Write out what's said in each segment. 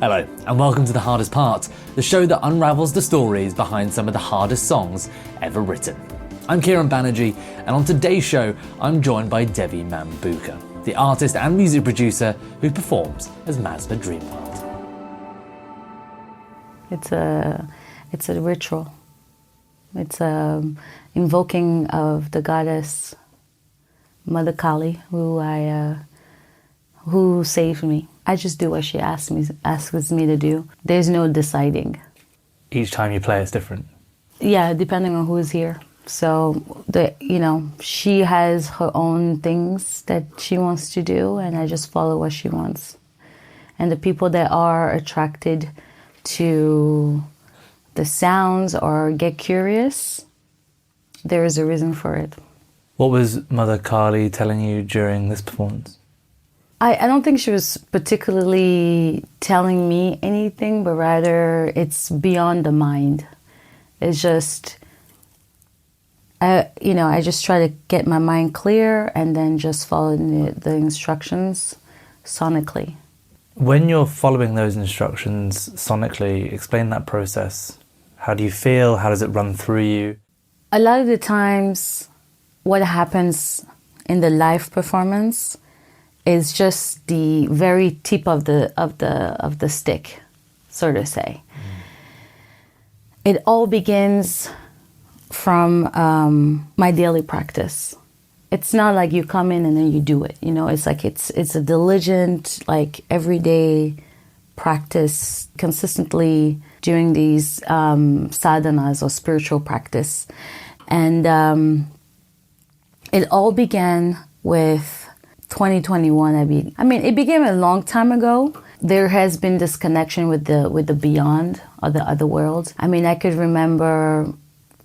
Hello, and welcome to The Hardest Part, the show that unravels the stories behind some of the hardest songs ever written. I'm Kieron Banerji, and on today's show, I'm joined by Devi Mambouka, the artist and music producer who performs as Masma Dream World. It's a ritual. It's a invoking of the goddess Mother Kali, who saved me. I just do what she asks me to do. There's no deciding. Each time you play, it's different. Yeah, depending on who is here. So she has her own things that she wants to do, and I just follow what she wants. And the people that are attracted to the sounds or get curious, there is a reason for it. What was Mother Kali telling you during this performance? I don't think she was particularly telling me anything, but rather it's beyond the mind. It's just, I just try to get my mind clear and then just follow the instructions sonically. When you're following those instructions sonically, explain that process. How do you feel? How does it run through you? A lot of the times, what happens in the live performance is just the very tip of the stick, so to say. It all begins from my daily practice. It's not like you come in and then you do it. It's like it's a diligent, like everyday practice, consistently doing these sadhanas or spiritual practice, and it all began with 2021. It began a long time ago. There has been this connection with the beyond or the other world. I could remember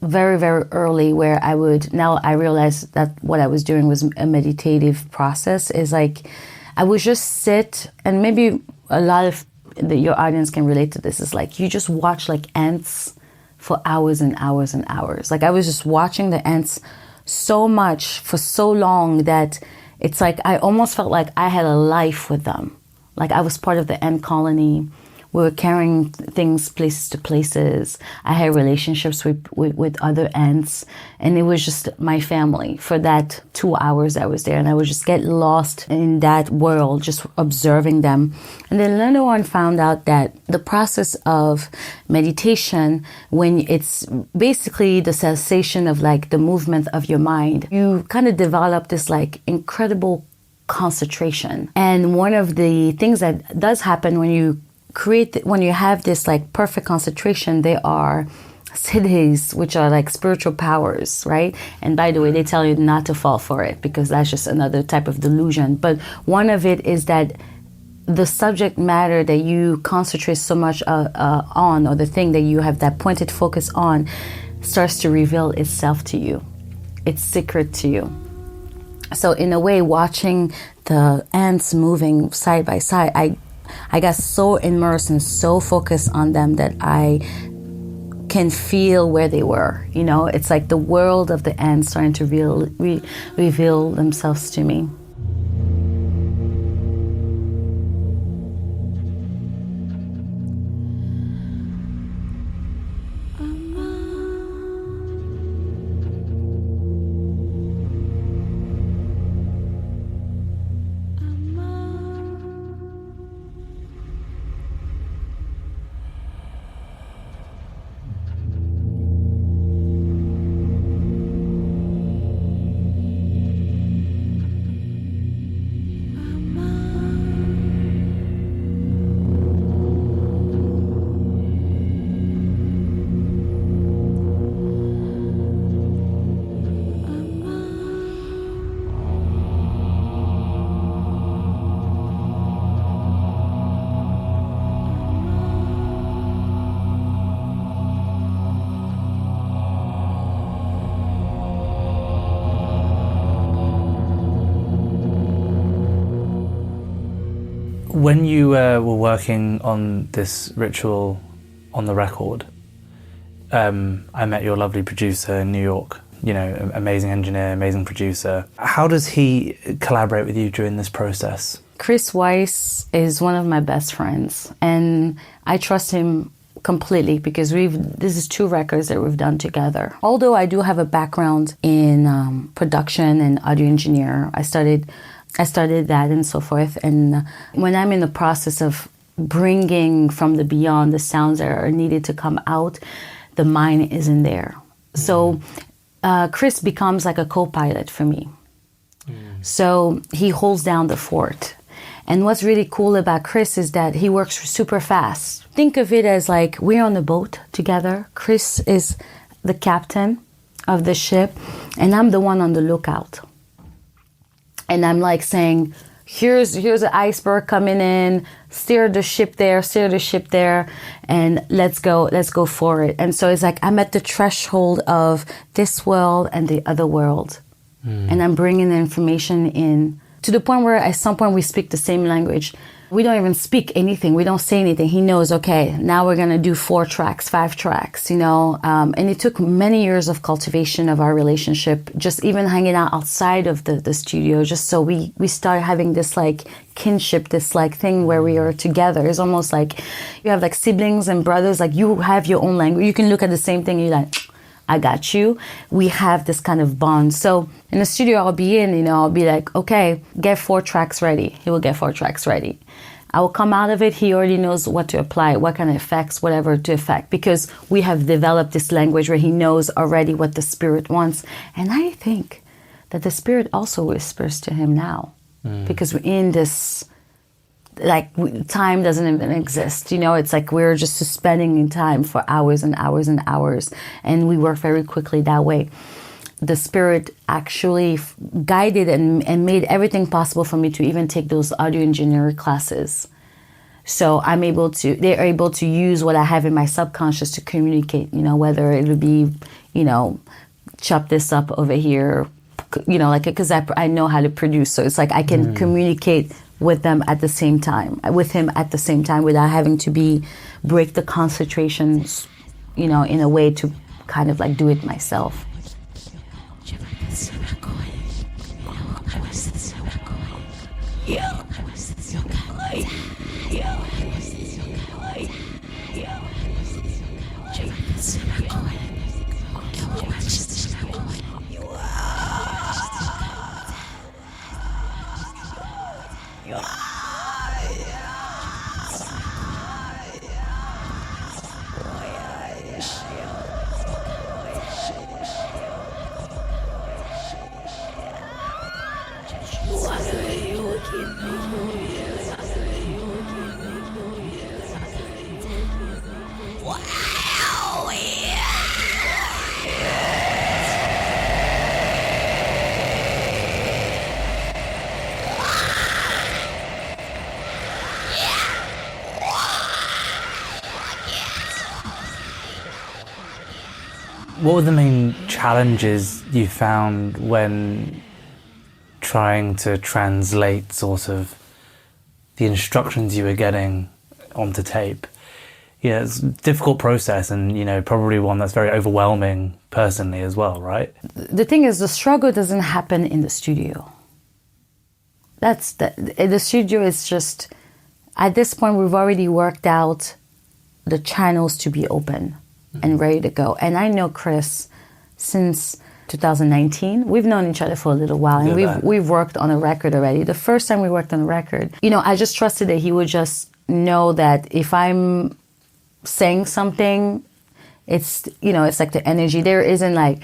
very, very early where I realized that what I was doing was a meditative process. Is like I would just sit, and maybe a lot of your audience can relate to this. Is like you just watch like ants for hours and hours and hours. Like I was just watching the ants so much for so long that it's like I almost felt like I had a life with them. Like I was part of the ant colony. We were carrying things places to places. I had relationships with other ants, and it was just my family for that 2 hours I was there. And I would just get lost in that world, just observing them. And then later on found out that the process of meditation, when it's basically the cessation of like the movement of your mind, you kind of develop this like incredible concentration. And one of the things that does happen when you have this like perfect concentration, they are siddhis, which are like spiritual powers, right? And by the way, they tell you not to fall for it because that's just another type of delusion. But one of it is that the subject matter that you concentrate so much on, or the thing that you have that pointed focus on, starts to reveal itself to you. It's secret to you. So in a way, watching the ants moving side by side, I got so immersed and so focused on them that I can feel where they were. It's like the world of the ants starting to reveal themselves to me. When you were working on this ritual on the record, I met your lovely producer in New York, amazing engineer, amazing producer. How does he collaborate with you during this process? Chris Weiss is one of my best friends, and I trust him completely because this is 2 records that we've done together. Although I do have a background in production and audio engineer, I studied that and so forth. And when I'm in the process of bringing from the beyond the sounds that are needed to come out, the mind isn't there. So Chris becomes like a co-pilot for me. So he holds down the fort. And what's really cool about Chris is that he works super fast. Think of it as like we're on the boat together. Chris is the captain of the ship, and I'm the one on the lookout. And I'm like saying, here's an iceberg coming in, steer the ship there, and let's go for it. And so it's like I'm at the threshold of this world and the other world. And I'm bringing the information in to the point where at some point we speak the same language. We don't even speak anything. We don't say anything. He knows, okay, now we're going to do 4 tracks, 5 tracks, and it took many years of cultivation of our relationship, just even hanging out outside of the studio, just so we started having this like kinship, this like thing where we are together. It's almost like you have like siblings and brothers, like you have your own language. You can look at the same thing and you're like, I got you. We have this kind of bond. So in the studio I'll be in, I'll be like, okay, get 4 tracks ready. He will get 4 tracks ready. I will come out of it. He already knows what to apply, what kind of effects, whatever to affect, because we have developed this language where he knows already what the spirit wants. And I think that the spirit also whispers to him now, because we're in this, like, time doesn't even exist. It's like we're just suspending in time for hours and hours and hours, and we work very quickly that way. The spirit actually guided and made everything possible for me to even take those audio engineering classes. So they're able to use what I have in my subconscious to communicate, whether it would be, chop this up over here, because I know how to produce. So it's like I can communicate with him at the same time without having to break the concentrations, in a way to kind of like do it myself. What were the main challenges you found when trying to translate sort of the instructions you were getting onto tape? Yeah, it's a difficult process, and probably one that's very overwhelming personally as well, right? The thing is, the struggle doesn't happen in the studio. The studio is just, at this point we've already worked out the channels to be open and ready to go. And I know Chris since 2019. We've known each other for a little while, and we've worked on a record already. The first time we worked on a record, I just trusted that he would just know that if I'm saying something, it's it's like the energy there isn't like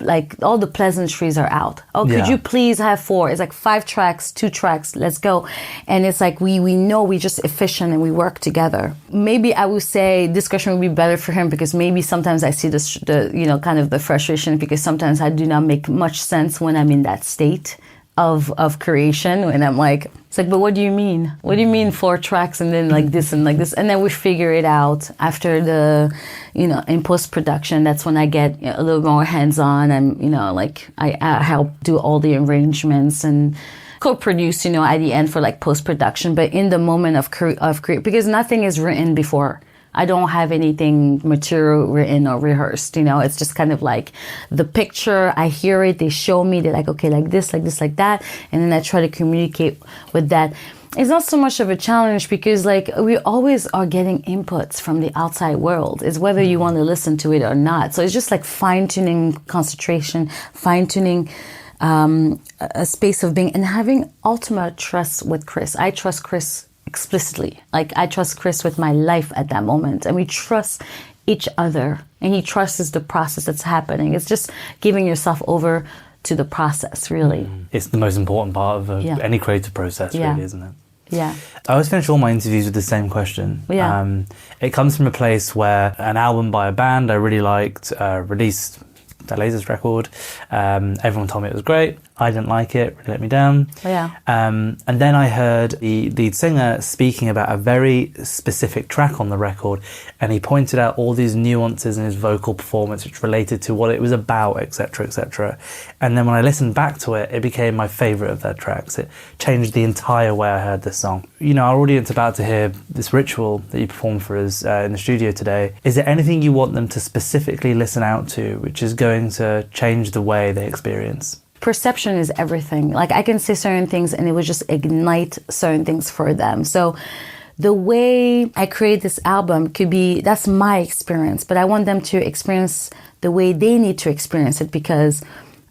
like all the pleasantries are out. Could you please have 4? It's like 5 tracks, 2 tracks, let's go. And it's like we know we're just efficient and we work together. Maybe I would say discussion would be better for him, because maybe sometimes I see the kind of the frustration, because sometimes I do not make much sense when I'm in that state of creation, and I'm like, it's like, but what do you mean? What do you mean 4 tracks and then like this and like this? And then we figure it out after the, in post-production. That's when I get a little more hands-on, and, like I help do all the arrangements and co-produce, at the end for like post-production. But in the moment of create, because nothing is written before. I don't have anything material written or rehearsed, it's just kind of like the picture, I hear it, they show me, they're like, okay, like this, like this, like that. And then I try to communicate with that. It's not so much of a challenge because like we always are getting inputs from the outside world. It's whether you want to listen to it or not. So it's just like fine-tuning concentration, fine-tuning a space of being, and having ultimate trust with Chris. I trust Chris explicitly. Like I trust Chris with my life at that moment, and we trust each other, and he trusts the process that's happening. It's just giving yourself over to the process, really. It's the most important part of any creative process, Yeah. really, isn't it? Yeah. I always finish all my interviews with the same question. Yeah. It comes from a place where an album by a band I really liked released their latest record. Everyone told me it was great. I didn't like it, really let me down. Yeah. And then I heard the lead singer speaking about a very specific track on the record, and he pointed out all these nuances in his vocal performance which related to what it was about, etc., etc. And then when I listened back to it, it became my favourite of their tracks. It changed the entire way I heard this song. You know, our audience about to hear this ritual that you performed for us in the studio today. Is there anything you want them to specifically listen out to, which is going to change the way they experience? Perception is everything. Like I can say certain things and it would just ignite certain things for them. So the way I create this album could be, that's my experience, but I want them to experience the way they need to experience it, because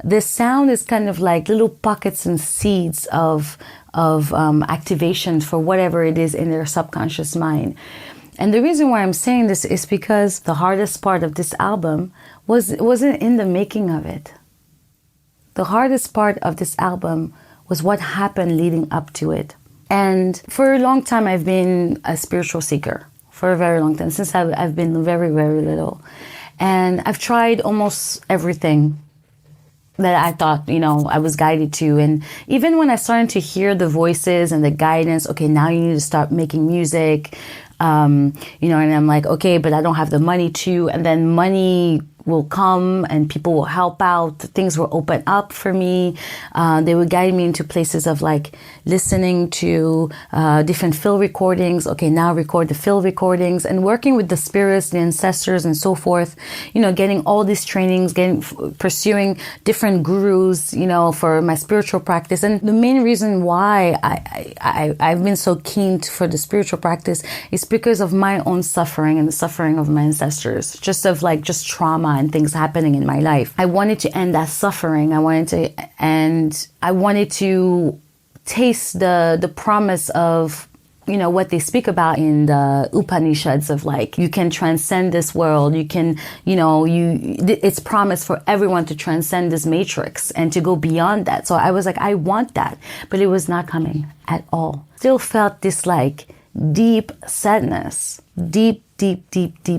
this sound is kind of like little pockets and seeds of activation for whatever it is in their subconscious mind. And the reason why I'm saying this is because the hardest part of this album wasn't in the making of it. The hardest part of this album was what happened leading up to it. And for a long time, I've been a spiritual seeker. For a very long time, since I've been very, very little. And I've tried almost everything that I thought, you know, I was guided to. And even when I started to hear the voices and the guidance, okay, now you need to start making music, you know, and I'm like, okay, but I don't have the money to. And then money will come and people will help out. Things will open up for me. They would guide me into places of like listening to different field recordings. Okay, now record the field recordings, and working with the spirits, the ancestors, and so forth. You know, getting all these trainings, pursuing different gurus, you know, for my spiritual practice. And the main reason why I've been so keen for the spiritual practice is because of my own suffering and the suffering of my ancestors, just trauma and things happening in my life. I wanted to end that suffering. I wanted to taste the promise of, you know, what they speak about in the Upanishads of like, you can transcend this world. You can, you know, it's promised for everyone to transcend this matrix and to go beyond that. So I was like, I want that, but it was not coming at all. Still felt this like deep sadness, deep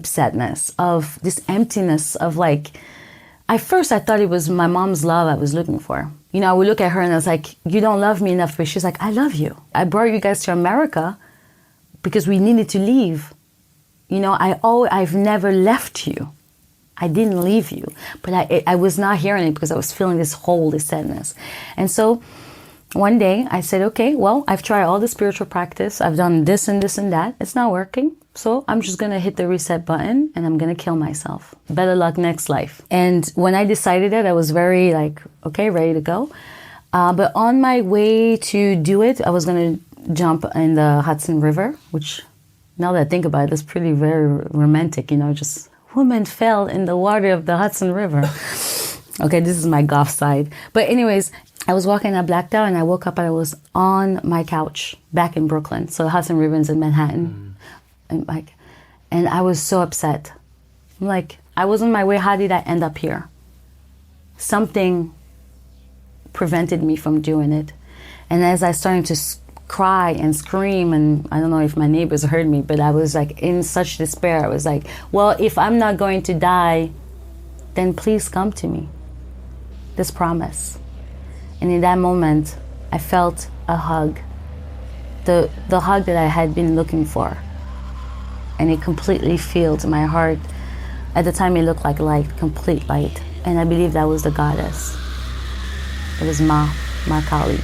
sadness of this emptiness of like, at first I thought it was my mom's love I was looking for. You know, I would look at her and I was like, you don't love me enough. But she's like, I love you. I brought you guys to America because we needed to leave. You know, I've never left you. I didn't leave you. But I was not hearing it because I was feeling this hole, this sadness. And so one day I said, okay, well, I've tried all the spiritual practice. I've done this and this and that. It's not working. So I'm just going to hit the reset button and I'm going to kill myself. Better luck next life. And when I decided it, I was very like, okay, ready to go. But on my way to do it, I was going to jump in the Hudson River, which now that I think about it, is pretty very romantic, you know, just woman fell in the water of the Hudson River. Okay, this is my goth side. But anyways, I was walking, I blacked out, and I woke up and I was on my couch back in Brooklyn. So Hudson River is in Manhattan. And I was so upset. I'm like, I was on my way. How did I end up here? Something prevented me from doing it. And as I started to cry and scream, and I don't know if my neighbors heard me, but I was like in such despair. I was like, well, if I'm not going to die, then please come to me. This promise. And in that moment, I felt a hug. The hug that I had been looking for. And it completely filled my heart. At the time, it looked like light, complete light. And I believe that was the goddess. It was Ma Kali.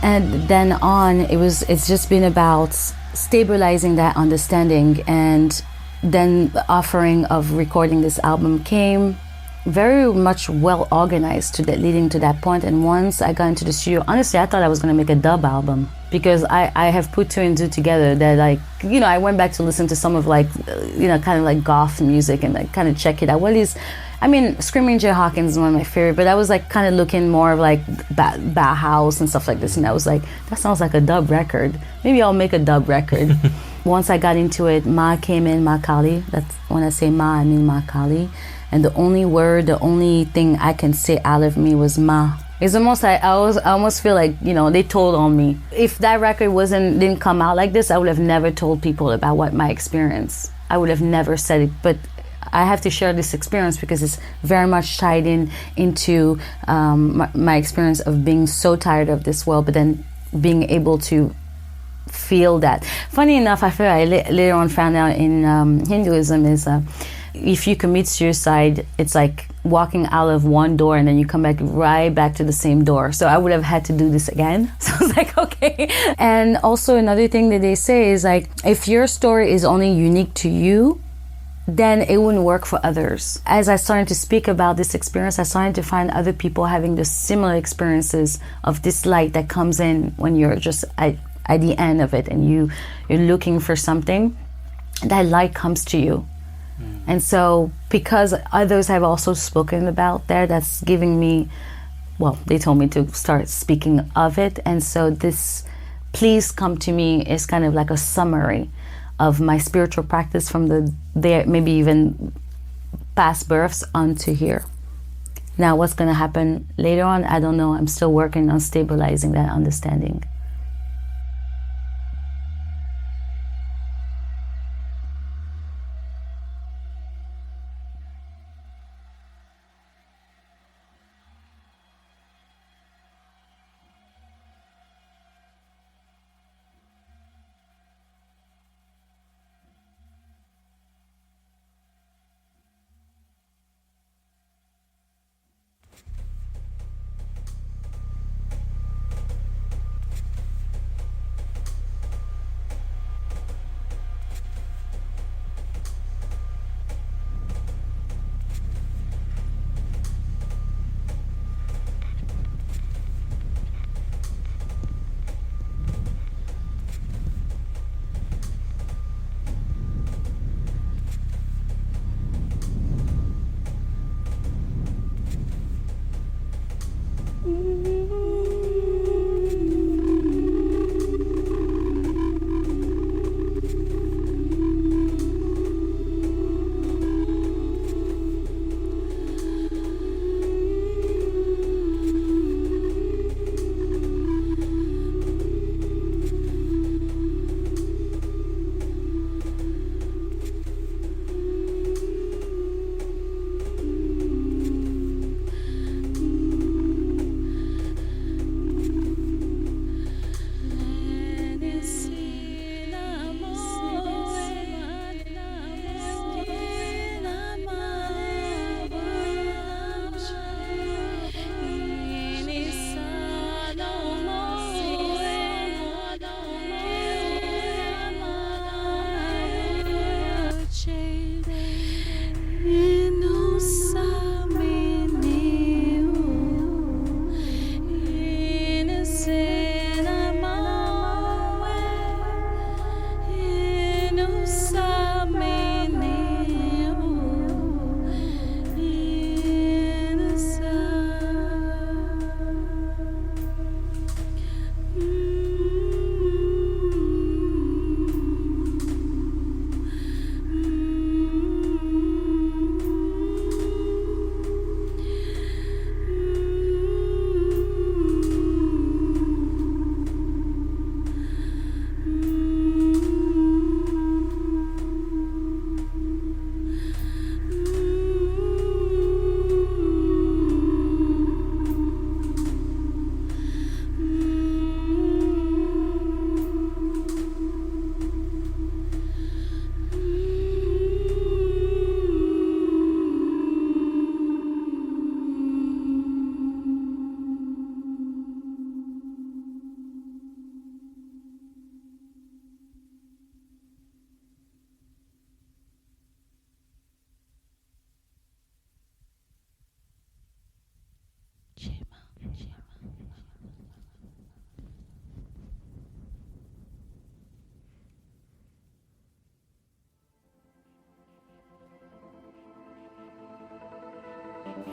And then on, it's just been about stabilizing that understanding, and then the offering of recording this album came very much well organized to that, leading to that point. And once I got into the studio, honestly, I thought I was going to make a dub album, because I have put two and two together that, like, you know, I went back to listen to some of, like, you know, kind of like goth music and like kind of check it out. What is, I mean, Screaming Jay Hawkins is one of my favorite, but I was like kind of looking more of like Bauhaus and stuff like this, and I was like, that sounds like a dub record. Maybe I'll make a dub record. Once I got into it, Ma came in, Ma Kali. That's when I say Ma, I mean Ma Kali. And the only thing I can say out of me was Ma. It's almost like I almost feel like, you know, they told on me. If that record didn't come out like this, I would have never told people about what my experience. I would have never said it, but I have to share this experience because it's very much tied into my experience of being so tired of this world, but then being able to feel that. Funny enough, I feel I later on found out in Hinduism is if you commit suicide, it's like walking out of one door and then you come right back to the same door. So I would have had to do this again. So I was like, okay. And also another thing that they say is like, if your story is only unique to you, then it wouldn't work for others. As I started to speak about this experience, I started to find other people having the similar experiences of this light that comes in when you're just at the end of it and you're looking for something. That light comes to you. And so because others have also spoken about that's giving me, well, they told me to start speaking of it. And so this Please Come to Me is kind of like a summary of my spiritual practice from there, maybe even past births onto here. Now what's going to happen later on, I don't know. I'm still working on stabilizing that understanding.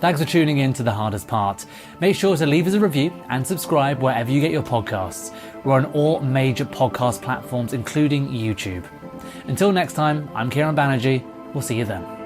Thanks for tuning in to The Hardest Part. Make sure to leave us a review and subscribe wherever you get your podcasts. We're on all major podcast platforms, including YouTube. Until next time, I'm Kieron Banerji. We'll see you then.